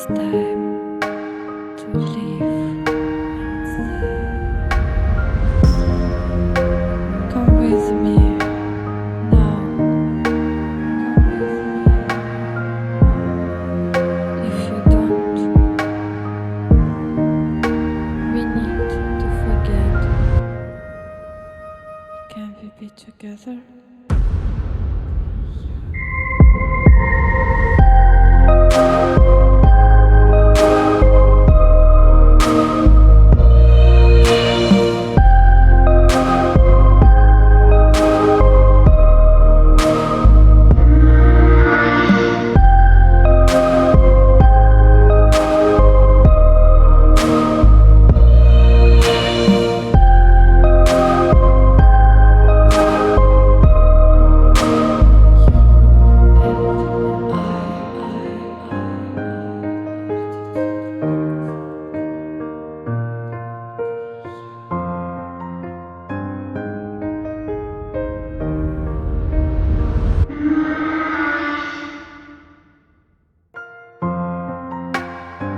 it's time to leave. Come with me now. If you don't, we need to forget. Can we be together?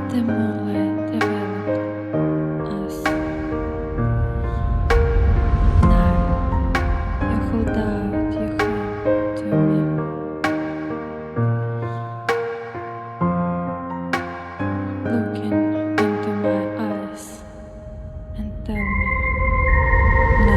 The moonlight developed us. Now you hold out your hand to me. Looking into my eyes and tell me no.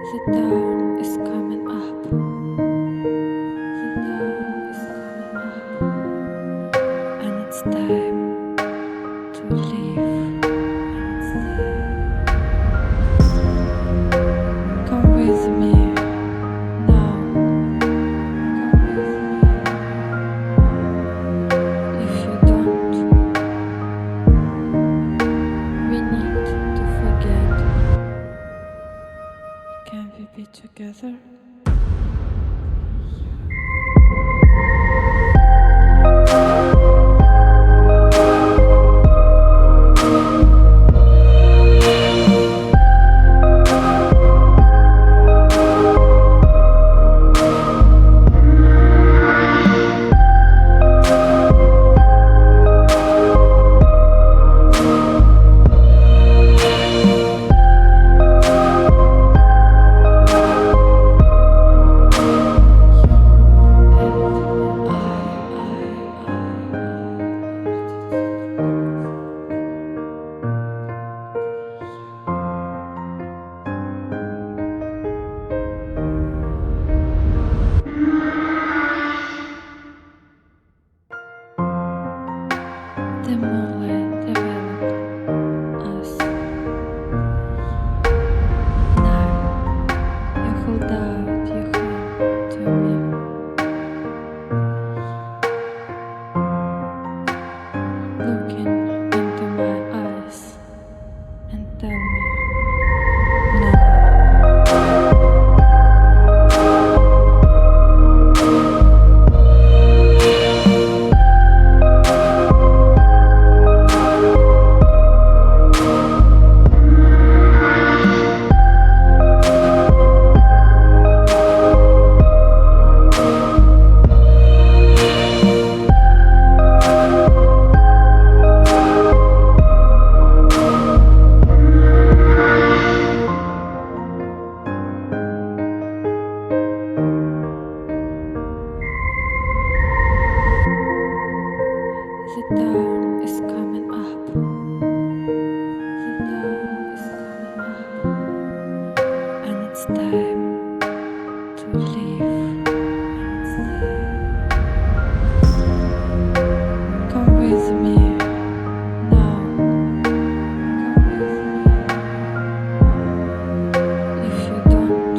The dawn is coming up. The dawn is coming up. And it's time to leave. Come with me now. If you don't, we need to forget. Can we be together? The moonlight developed us. Now you hold out your hand to me. Looking into my eyes and tell me no. The dawn is coming up. The dawn is coming up. And it's time to leave. Come with me now. If you don't,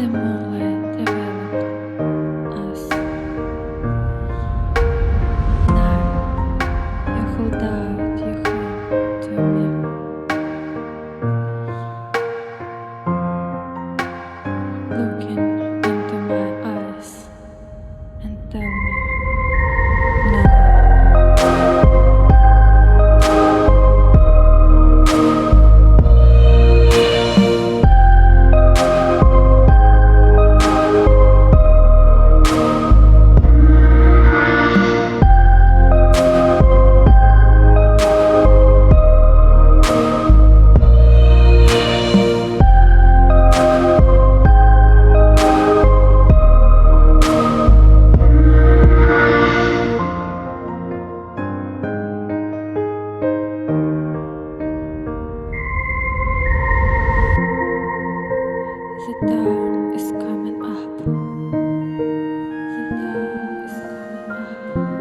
The moonlight developed us. Now you hold out your hand to me. Looking into my eyes and tell me no. The dawn is coming up. The dawn is coming up.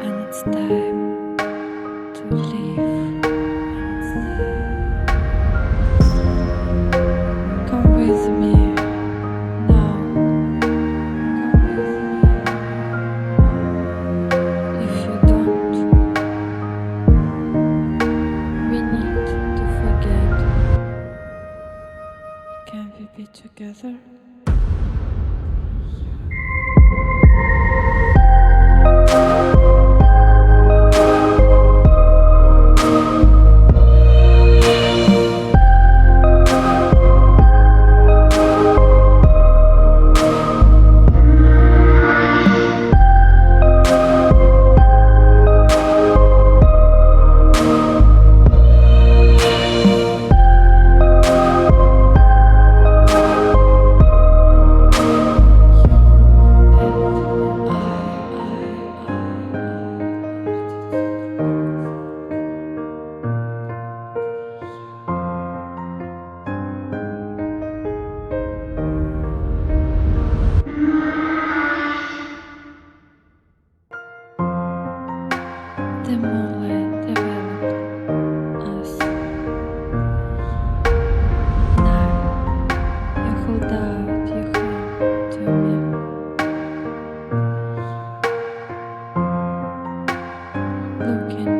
And it's time to leave. And it's time. Come with me now. Come with me. If you don't, we need to forget. Can we be together? The moonlight developed us. Now you hold out your hand to me. Looking